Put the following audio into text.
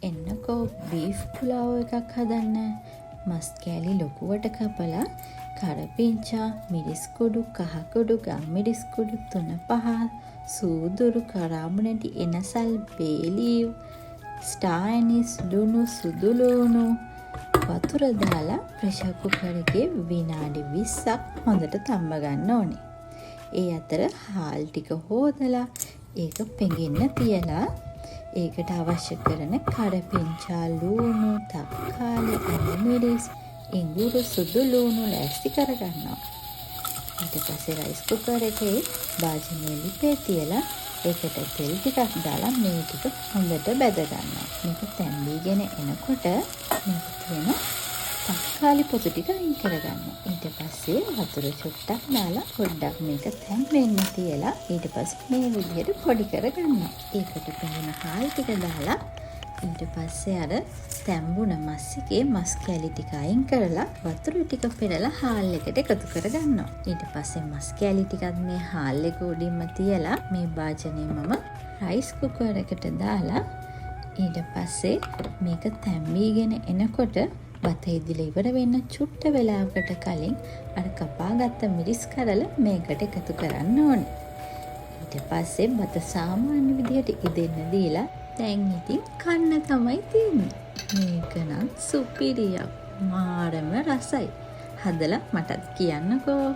එන්නකෝ beef පුලාව් එකක් හදන්න. මස් කෑලි ලොකුවට කපලා කරපිංචා, මිරිස් කුඩු, කහ කුඩු, ගම්මිරිස් කුඩු 3-5, සූදුරු, කරාබුනටි, එනසල්, බේලීව්, ස්ටාර් ඇනිස්, ලුණු, සුදු ලුණු වතුර දාලා ප්‍රෙෂර් කුකර් එකේ විනාඩි 20ක් හොඳට තම්බ ගන්න ඕනේ. ඒ අතර හාල් ටික හොදලා ඒක පෙඟෙන්න තියලා ඒකට අවශ්‍ය කරන කරපිංචා, ලුණු, තක්කාලි, අමුමිරිස්, ඉඟුරු, සුදු ලුණු ලෑස්ති කරගන්නවා. ඊට පස්සේ රයිස් කුකර් එකේ භාජනයේ ලිපේ තියලා ඒකට තෙල් ටිකක් දාලා මේ ටික හොඳට බැද ගන්නවා. මේක තැම්බීගෙන එනකොට මේක තියෙන තක්කාලි පොතු ටික අයින් කරගන්නවා. ඊට පස්සේ වතුර චුට්ටක් දාලා පොඩ්ඩක් මේක තැම්බෙන්න තියලා ඊට පස්සේ මේ විදිහට පොඩි කරගන්නවා. ඒකට පෙඟෙන හාල් ටික දාලා ඊට පස්සේ අර තැම්බුණ මස් එකේ මස් කැලි ටික අයින් කරලා වතුර ටික පෙරලා හාල් එකට එකතු කරගන්නවා. ඊට පස්සේ මස් කැලි ටිකත් මේ හාල් එක උඩින්ම තියලා මේ භාජනය මම රයිස් කුකර් එකට දාලා ඊට පස්සේ මේක තැම්බීගෙන එනකොට බත ඉදිලා ඉවර වෙන්න චුට්ට වෙලාවකට කලින් අර කපාගත්ත මිරිස් කඩල මේකට එකතු කරන්න ඕනේ. ඊට පස්සේ බත සාමාන්‍ය විදිහට ඉදෙන්න දීලා දැන් ඉතින් කන්න තමයි තියෙන්නේ. මේක නම් සුපිරියක්. මාරම රසයි. හදලා මටත් කියන්නකෝ.